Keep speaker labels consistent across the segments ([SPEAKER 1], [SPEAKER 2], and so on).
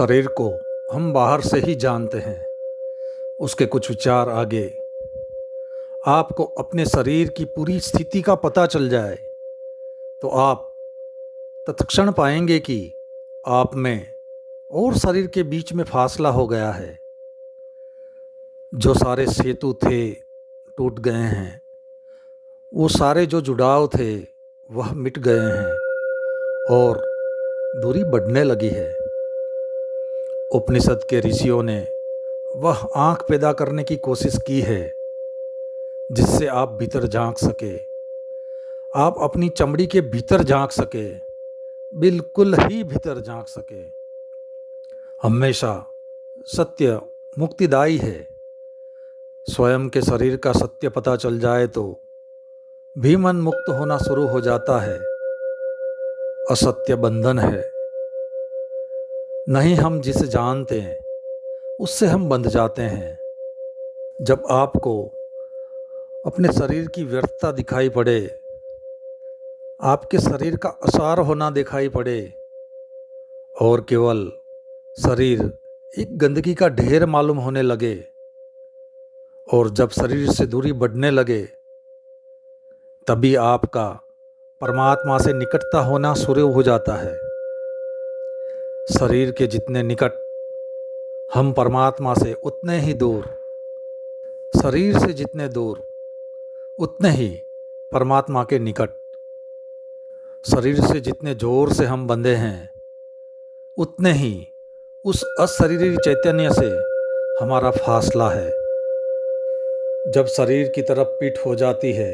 [SPEAKER 1] शरीर को हम बाहर से ही जानते हैं। उसके कुछ विचार आगे आपको अपने शरीर की पूरी स्थिति का पता चल जाए तो आप तत्क्षण पाएंगे कि आप में और शरीर के बीच में फासला हो गया है। जो सारे सेतु थे टूट गए हैं, वो सारे जो जुड़ाव थे वह मिट गए हैं और दूरी बढ़ने लगी है। उपनिषद के ऋषियों ने वह आँख पैदा करने की कोशिश की है जिससे आप भीतर झांक सके, आप अपनी चमड़ी के भीतर झांक सके, बिल्कुल ही भीतर झांक सके। हमेशा सत्य मुक्तिदायी है। स्वयं के शरीर का सत्य पता चल जाए तो भी मन मुक्त होना शुरू हो जाता है। असत्य बंधन है। नहीं, हम जिसे जानते हैं उससे हम बंध जाते हैं। जब आपको अपने शरीर की व्यर्थता दिखाई पड़े, आपके शरीर का असार होना दिखाई पड़े और केवल शरीर एक गंदगी का ढेर मालूम होने लगे और जब शरीर से दूरी बढ़ने लगे, तभी आपका परमात्मा से निकटता होना शुरू हो जाता है। शरीर के जितने निकट हम परमात्मा से उतने ही दूर, शरीर से जितने दूर उतने ही परमात्मा के निकट। शरीर से जितने जोर से हम बंधे हैं उतने ही उस अशरीरी चैतन्य से हमारा फासला है। जब शरीर की तरफ पीठ हो जाती है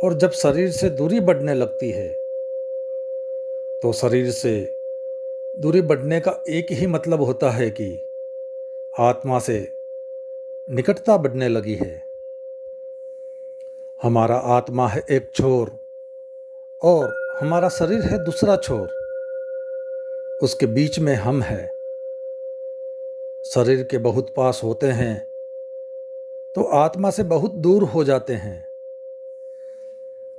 [SPEAKER 1] और जब शरीर से दूरी बढ़ने लगती है तो शरीर से दूरी बढ़ने का एक ही मतलब होता है कि आत्मा से निकटता बढ़ने लगी है। हमारा आत्मा है एक छोर और हमारा शरीर है दूसरा छोर। उसके बीच में हम हैं। शरीर के बहुत पास होते हैं तो आत्मा से बहुत दूर हो जाते हैं।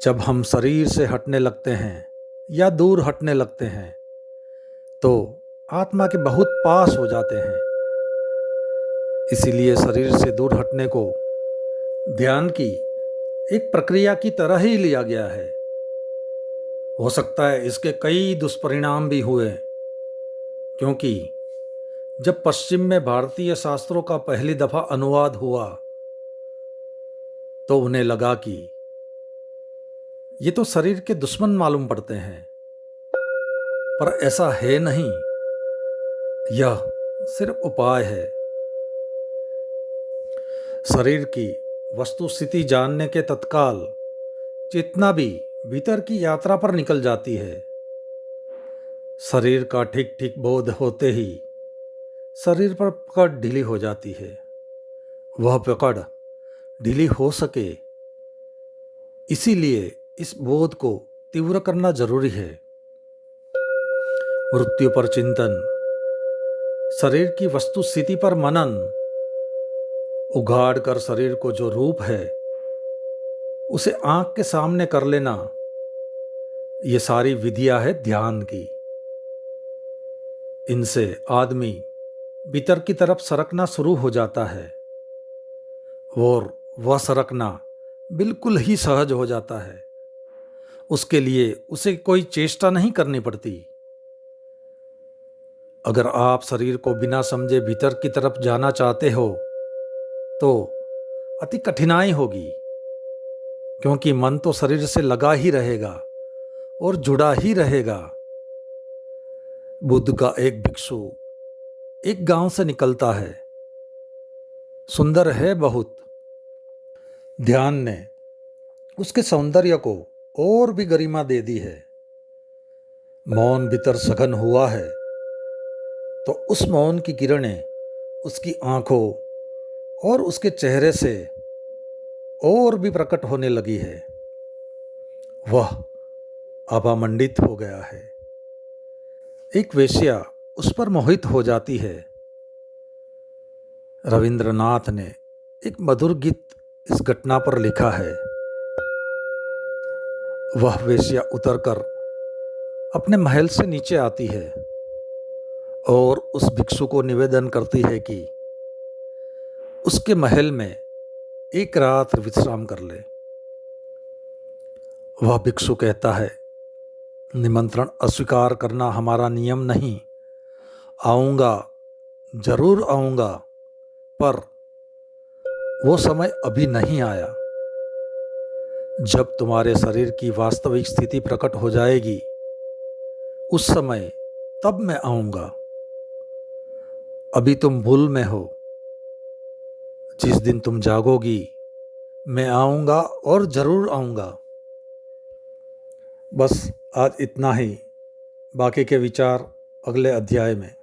[SPEAKER 1] जब हम शरीर से हटने लगते हैं या दूर हटने लगते हैं तो आत्मा के बहुत पास हो जाते हैं। इसीलिए शरीर से दूर हटने को ध्यान की एक प्रक्रिया की तरह ही लिया गया है। हो सकता है इसके कई दुष्परिणाम भी हुए, क्योंकि जब पश्चिम में भारतीय शास्त्रों का पहली दफा अनुवाद हुआ तो उन्हें लगा कि ये तो शरीर के दुश्मन मालूम पड़ते हैं, पर ऐसा है नहीं। यह सिर्फ उपाय है। शरीर की वस्तुस्थिति जानने के तत्काल चेतना भी भीतर की यात्रा पर निकल जाती है। शरीर का ठीक ठीक बोध होते ही शरीर पर पकड़ ढीली हो जाती है। वह पकड़ ढीली हो सके, इसीलिए इस बोध को तीव्र करना जरूरी है। मृत्यु पर चिंतन, शरीर की वस्तुस्थिति पर मनन, उघाड़ कर शरीर को जो रूप है उसे आंख के सामने कर लेना, ये सारी विधियां है ध्यान की। इनसे आदमी भीतर की तरफ सरकना शुरू हो जाता है और वह सरकना बिल्कुल ही सहज हो जाता है। उसके लिए उसे कोई चेष्टा नहीं करनी पड़ती। अगर आप शरीर को बिना समझे भीतर की तरफ जाना चाहते हो तो अति कठिनाई होगी, क्योंकि मन तो शरीर से लगा ही रहेगा और जुड़ा ही रहेगा। बुद्ध का एक भिक्षु एक गांव से निकलता है। सुंदर है बहुत। ध्यान ने उसके सौंदर्य को और भी गरिमा दे दी है। मौन भीतर सघन हुआ है तो उस मौन की किरणें उसकी आंखों और उसके चेहरे से और भी प्रकट होने लगी है। वह आभामंडित हो गया है। एक वेश्या उस पर मोहित हो जाती है। रविंद्रनाथ ने एक मधुर गीत इस घटना पर लिखा है। वह वेश्या उतरकर अपने महल से नीचे आती है और उस भिक्षु को निवेदन करती है कि उसके महल में एक रात विश्राम कर ले। वह भिक्षु कहता है, निमंत्रण अस्वीकार करना हमारा नियम नहीं। आऊँगा, जरूर आऊँगा, पर वो समय अभी नहीं आया। जब तुम्हारे शरीर की वास्तविक स्थिति प्रकट हो जाएगी, उस समय तब मैं आऊँगा। अभी तुम भूल में हो। जिस दिन तुम जागोगी, मैं आऊँगा और ज़रूर आऊँगा। बस आज इतना ही। बाकी के विचार अगले अध्याय में।